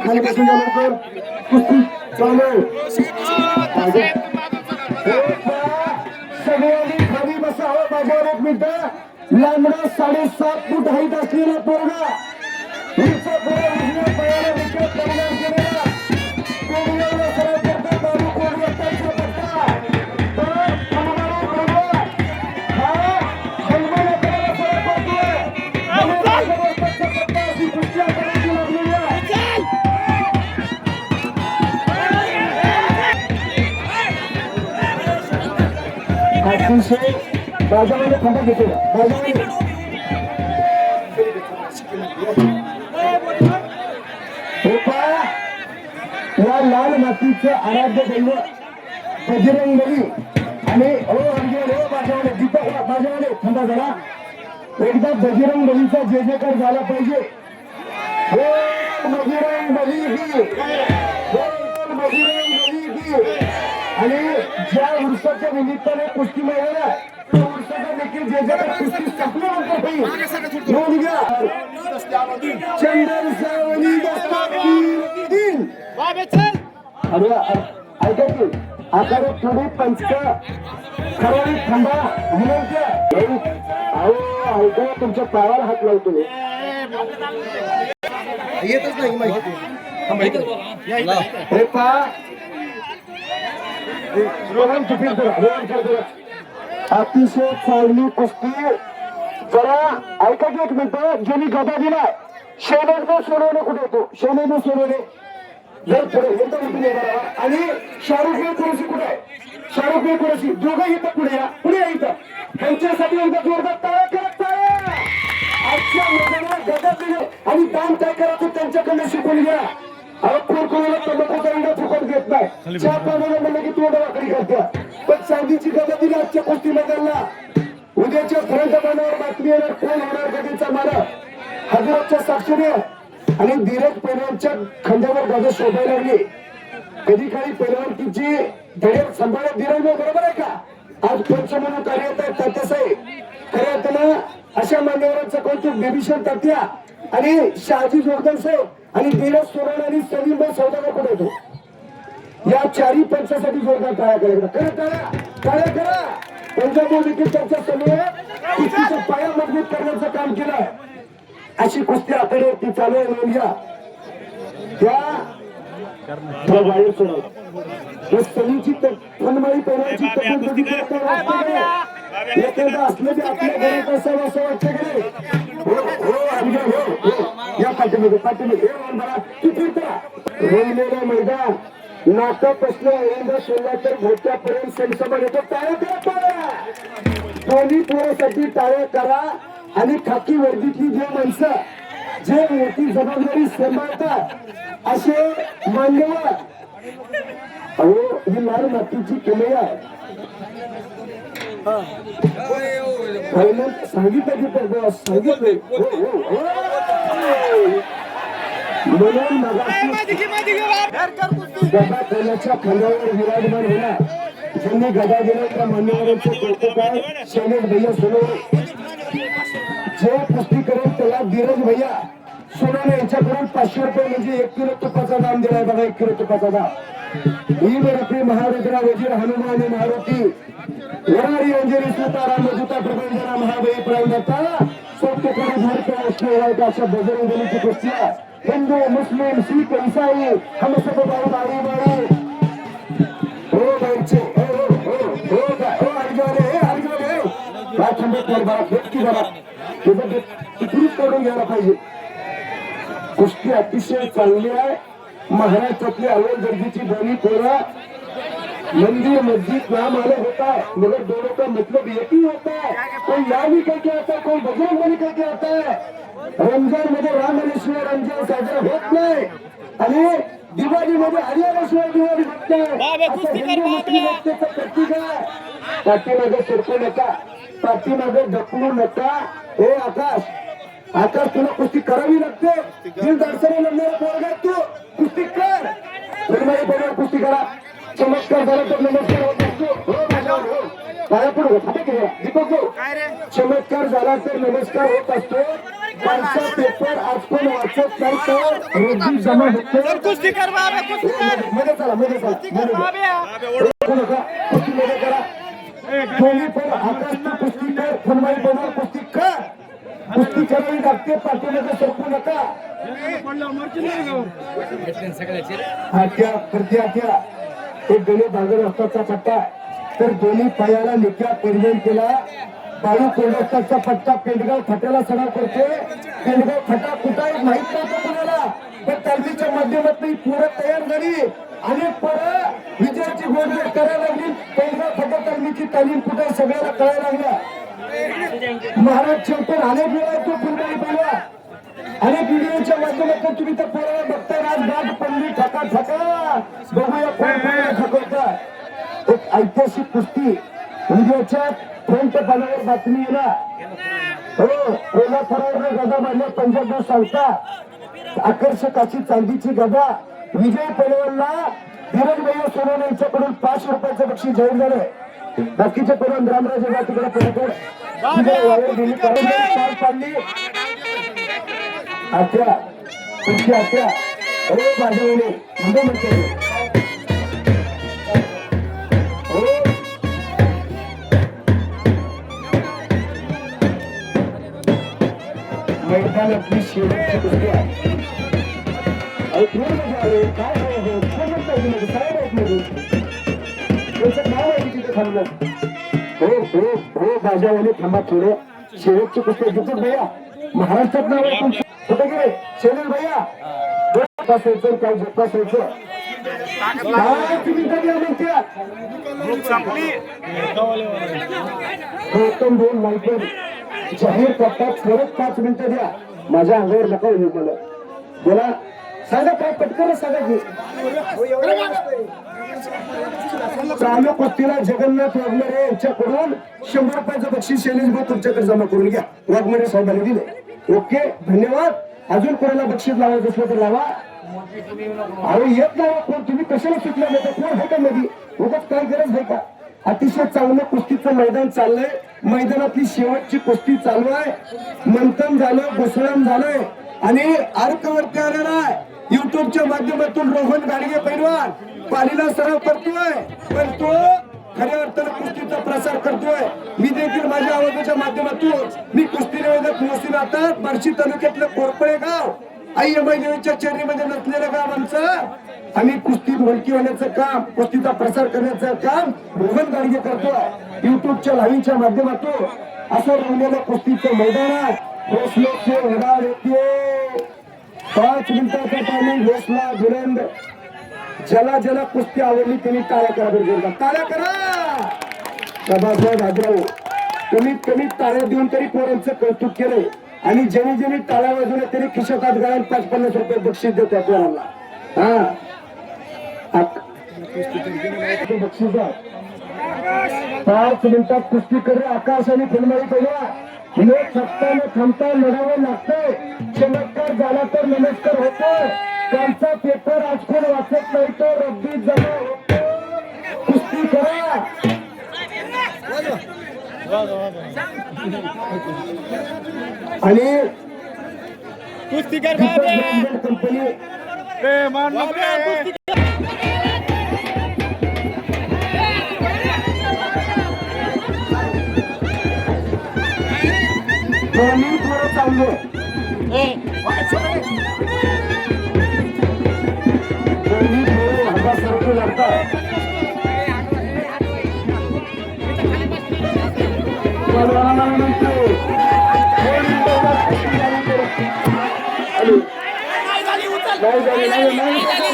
खाली बसून जा लवकर. कुस्ती चालू. सगळ्यांनी खाली बसावं. माझ्यावर एक मिनिट. लांबडा 7.5 फूट हाईट असलेला पोरगा अतिशय बाजामध्ये थांबा घेतो. या लाल मातीचं आराध्य दैवत बजरंग बली आणि बाजावाले दीपक बाजावाले थांबा जरा. एकदा बजरंग बलीचा जय जयकार झाला पाहिजे. हो बजरंग बली की, बजरंग बली की. आणि ज्या उर्साच्या निमित्ताने कुस्ती मिळाला त्या उर्साचा देखील जे जयकार कुस्ती संपल्यानंतर होईल. घ्या चंदन सावली दस्तावेज. ऐका की आता थोडी पंच खरं थांबा विनंती. अहो ऐका तुमच्या पायाला हात लावतो. येतच नाही माहिती. हे पहा अतिशय चांगली कुस्ती. जरा ऐका की एक मिनिट. ज्यांनी गदा दिलाय शैलेशने सोडवणे कुठे येतो. शैलेशने सोडवणे जर पुढे येतो आणि शाहरुख खान कुरेशी कुठे आहे. शाहरुख खान कुरेशी दोघं इथं पुढे या. पुढे या इथं. त्यांच्यासाठी एकदा जोरदार टाळ्या करत टाळ्या. आजच्या मैदानात गदा दिले आणि दाम काय करायचं त्यांच्याकडनं शिकून घ्या. कोणाला तंबाखूचा इंडा फुकट घेत नाही. चहा पाण्याला म्हणलं की तोंड वाकडी करत्या. पण चांदीची गदा दिली आजच्या कुस्ती मैदानाला. उद्याच्या फ्रंट पानावर बातमी येणार कोण होणार गदीचा मारा. हजाराच्या साक्षीने आणि धीरज पैलवानच्या खांद्यावर गदा शोधायला लागली. कधी काळी पैलवानकीची धडे सांभाळत धीरज बरोबर आहे का. आज पंच म्हणून कार्यरत आहेत तात्यासाहेब. खऱ्या अर्थानं अशा मान्यवरांचं कौतुक बेबीशन तात्या आणि शहाजी जोरदार साहेब आणि धीरज सोरण आणि सलीम भाई सौदागर कुठे येतो. या चारही पंचासाठी जोरदार टाळ्या करायला करा. टाळ्या करा. पंजाब देखील त्यांच्या समोर कुस्तीचा पाया मजबूत करण्याचं काम केलं. अशी कुस्ती आकडे ती चालू आहे. नोंद घ्या. त्या बाहेर सोडव सलीची फनमाळी पैलवानची तब्येत बघितली एखादा असलं की आपल्या घरात असावं असं वाटतं की या पाठीमध्ये रंगलेलं मैदान नाटक असलं यंदा सोडला तर मोठ्यापर्यंत सणसमान येतो. टाळ्या दोन्ही पोरासाठी टाळ्या करा. आणि खाकी वर्दीतली जे माणसं जे मोठी जबाबदारी सांभाळतात असे मान्यवर. अहो ही लाल मातीची किल्ले आहे. सांगितलं की सांगितलं म्हणून गदा कोणाच्या खांद्यावर विराजमान होणार. ज्यांनी गदा दिला त्या मान्यवरांचे कौतुक आहे. शैलेश भैया सोनवणे जे कुस्ती करेल त्याला धीरज भैया सोनवणे यांच्याकडून 500 रुपये म्हणजे 1 किलो तुपाचा दाम दिलाय बघा. 1 किलो तुपाचा दाम. ही मेरपी महारुद्रा वजीर हनुमान मारुती वरारी अंजली सीताराम जुता प्रबंधना महाबळी प्राणदत्ता सत्यकारी भारतीय असलेल्या अशा बजरंग बलीची कुस्ती. हिंदू मुस्लिम शीख ईसाई हम सब भाई बारी बारी. हो बाईचे करून घ्यायला पाहिजे. कुस्ती अतिशय चांगली आहे. महाराष्ट्रातली अव्वल दर्जाची दोन्ही पोरं मंदिर मस्जिद नाम आले होता है मगर दोनों का मतलब एक ही होता है. कोई या निकल के आता है कोई बजरंग बली निकल के आता है. रमजान मध्ये राम आल्याशिवाय रमजान साजरा होत नाही आणि दिवाळीमध्ये हरियाणाशिवाय दिवाळी होत नाही. असं हिंदू मुस्लिम एकतेचं प्रतीक आहे. पाठीमागे सरकू नका. पाठीमागे ढकलू नका. हे आकाश तुला कुस्ती करावी लागते. दिल दर्शनी लढणारा पोरगा तू कुस्ती कर. बरोबर कुस्ती करा. चमत्कार झाला तर नमस्कार होत असतो. दीपक चमत्कार झाला तर नमस्कार होत असतो. कालचा पेपर आज पण वाचत नाही तर रद्दी जमा होते. कुस्ती कर बाबा, कुस्ती कर. मध्ये चला मध्ये चला कुस्ती मध्ये करा. दोन्ही पण आकाशची कुस्ती कर, फुलबाई बनवा कुस्ती कर. कुस्ती करावी लागते, पाठीमध्ये सरकू नका. हात्या एक दोन्ही भागर असताचा पट्टा तर दोन्ही पायाला निक्या परिधान केला. बाळू कोंडस्ताचा पट्टा पेंडगाव फाट्याला सराव करते. पेंडगाव फाटा कुठं माहित नव्हतं कुणाला, पण तालमीच्या माध्यमातून पूर्ण तयार झाली आणि परत विजयाची गोष्ट करायला लागली. पेंडगाव फाटा तालमीची तालीम कुठे सगळ्याला कळायला लागल्या. महाराज शेवटून अनेक वेळा तो फुलबाई बनवा, अनेक व्हिडिओच्या माध्यमातून तुम्ही तर पोराला बघताय. आज गाठ पडली ठका ठका, बघूया कोण कोणाला ठकवता. एक ऐतिहासिक कुस्ती व्हिडिओच्या फ्रंट पानावर बातमी येणार. हो, कोल्हापुरावर गदा मारल्या, पंजाब सांगता आकर्षक अशी चांदीची गदा विजय पैलवानला धीरज भैया सोनवणे यांच्याकडून 500 रुपयाचं बक्षीस जाहीर झालं. बाकीचे पैलवान रामराजे तिकडे पलीकडे पाडली. आत्या तुमची आत्या अरे बाजूने म्हणजे म्हणते मैदानातली शेवटची कुस्ती आहे. काय नाव आहे तिथे थांबलं. हो बाजावाले थांबा थोडे. शेवटची कुस्ती जिथं भैया महाराष्ट्रात नाव आहे तुमचं. कुठे गेले शेलन भैया? बसायचं काय बसायचं काय तुम्ही कधी म्हणत्या गौतम दोन माहिती जाहीर करतात. थोडं 5 मिनिटं द्या. माझ्या अंगावर नका येऊ मला. बोला सांगा काय पटकन सांगा की. चालू कुस्तीला जगन्नाथ वाघमारे यांच्याकडून 100 रुपयाचं बक्षीस शैलेश भाऊ तुमच्याकडे जमा करून घ्या. वाघमारे साहेबांनी दिले. ओके धन्यवाद. अजून कोणाला बक्षीस लावायचं असलं तर लावा. अरे येत नाही कोण, तुम्ही कशाला सुटला नाही कोण आहे का मध्ये उगाच काय गरज आहे का. अतिशय चांगलं कुस्तीचं मैदान चाललंय. मैदानातली शेवटची कुस्ती चालू आहे. मंथन झालं, घुसळण झालंय आणि अर्कवरती आलेला आहे. युट्यूबच्या माध्यमातून रोहन गाडगे पैलवान पालीला सराव करतोय, पण तो खऱ्या अर्थानं कुस्तीचा प्रसार करतोय. मी देखील माझ्या आवाजाच्या माध्यमातून मी कुस्ती निवेदक मोहसिन आतात बार्शी तालुक्यातलं कोरपळे गाव आई देवीच्या चेहरीमध्ये नसलेलं गाव आमचं. आम्ही कुस्तीत ओळखी होण्याचं काम, कुस्तीचा प्रसार करण्याचं काम रोहन गाडगे करतोय. युट्यूबच्या लाईव्हच्या माध्यमातून असं रंगलेलं कुस्तीचं मैदान आहे. हौसल्याचे उडाळ येते. 5 मिनिटाचा टायमिंग. हौसला बुलंद. ज्याला ज्याला कुस्ती आवडली त्यांनी टाळ्या करा. बरोबर टाळ्या करा. सभासद हाजराव कमीत कमी टाळ्या देऊन तरी पोरांचं कौतुक केलंय आणि ज्यांनी ज्यांनी टाळ्या वाजवल्या त्यांनी खिशात हात घालून 5-50 रुपये बक्षीस देतात पोरांना. बक्षीस 5 मिनिटात कुस्ती करे. आकाश आणि फुलमाई पहिला न थकता न थांबता लढावं लागतंय. चमत्कार झाला तर नमस्कार होतो. कालचा पेपर आज कोण वाचत नाही तो रद्दी जमा होतो. कुस्ती करा. आणि कुस्ती कर कंपनी थोडं चाललो. सरकू लागतात. नाही